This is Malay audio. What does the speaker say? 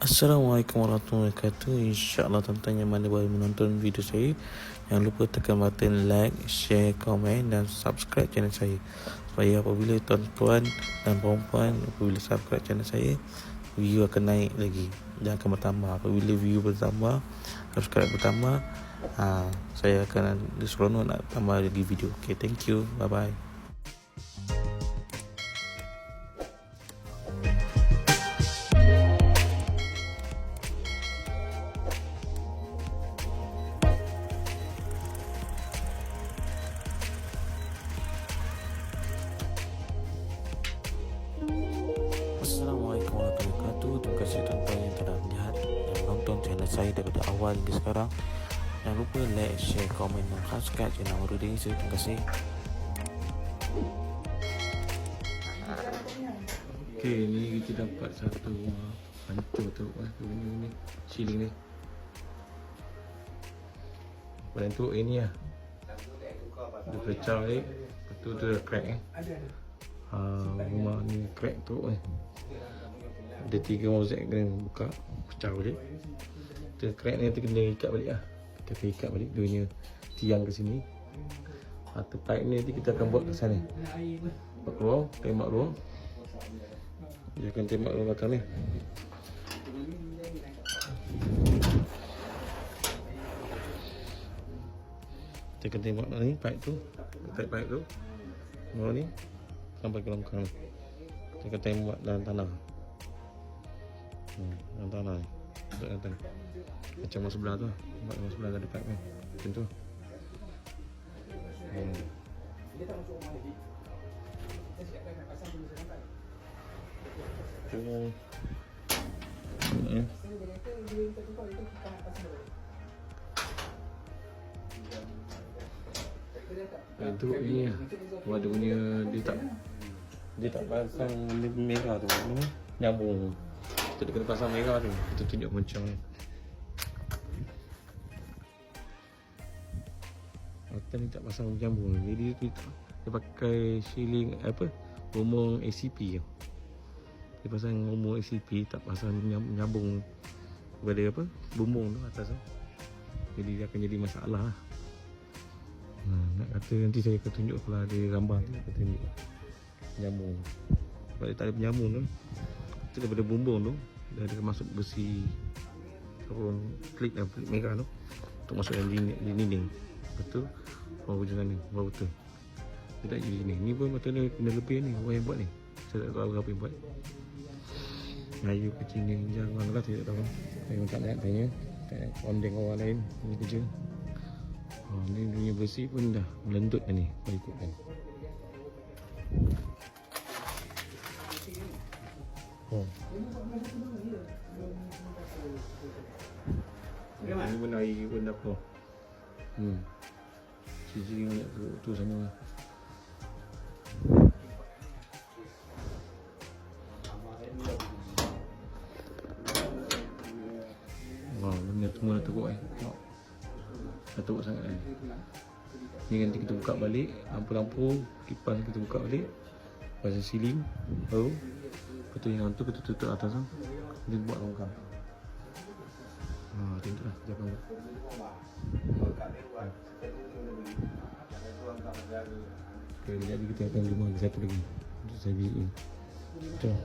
Assalamualaikum warahmatullahi wabarakatuh. InsyaAllah tuan-tuan yang mana baru menonton video saya, jangan lupa tekan button like, share, komen dan subscribe channel saya, supaya apabila tuan-tuan dan perempuan apabila subscribe channel saya, view akan naik lagi dan akan bertambah. Apabila view bertambah, subscribe bertambah, saya akan seronok nak tambah lagi video. Okay, thank you. Bye bye. Assalamualaikum warahmatullahi wabarakatuh. Terima kasih tuan-tuan yang telah melihat dan menonton channel saya daripada awal hingga sekarang. Jangan lupa like, share, komen dan subscribe channel Warudi. Terima kasih. Okay, ni kita dapat satu hancur tu ni ceiling ni. Bentuk ini lah. Dia pecah balik. Lepas tu dah crack rumah ni crack tu ada 3 mozaik kena buka, pecah balik. Kita crack ni kita kena ikat balik lah. Kita ikat balik dunia tiang ke sini. Atau pipe ni nanti kita akan buat ke sana. Buat keluar, tembak keluar. Dia akan tembak keluar belakang ni. Kita akan tembak ni pipe tu. Pipe tu keluar ni sampai ke longkang ni. Kita akan tembak dalam tanah. Dalam tanah ni. Macam masa sebelah tu lah. Masa sebelah ada pipe ni. Macam tu. Itu ni ada punya dia tak pasang merah tu, nyambung. Kita kena pasang merah tu. Kita tunjuk macam ni. Kita ni tak pasang nyambung. Jadi dia pakai shielding bumbung ACP tu. Dia pasang bumbung ACP, tak pasang nyambung kepada bumbung tu atas tu. Jadi dia akan jadi masalah lah. Nak kata nanti saya akan tunjuk kalau ada gambar tu, kita tunjuk penyambung. Kalau dia tak ada penyambung tu, kita daripada bumbung tu dah ada masuk besi klik merah tu untuk masuk dalam dinding. Betul. Baru jangan ni, baru betul. Dia tak jadi ni. Ni pun betul kena lebih ni, orang yang buat ni. Saya tak tahu apa yang buat. Melayu kecil ni janganlah, saya tak tahu. Saya tak nak tanya. Tak nak ondeng orang lain. Ini kerja. Ni dunia besi pun dah melentut dah ni. Kau ikutkan. Ini pun air pun dah penuh. Cici nak tu sama. Wah, benda semua dah teruk dah teruk sangat ni. Ni nanti kita buka balik lampu-lampu, kipas kita buka balik. Pasang siling baru. Lepas tu yang tu kita tutup atas tu. Dia buat longkang. Macam tu lah. Jangan buat. Okay, jadi kita akan jumpa lagi satu lagi. Untuk saya beli ni. Betul.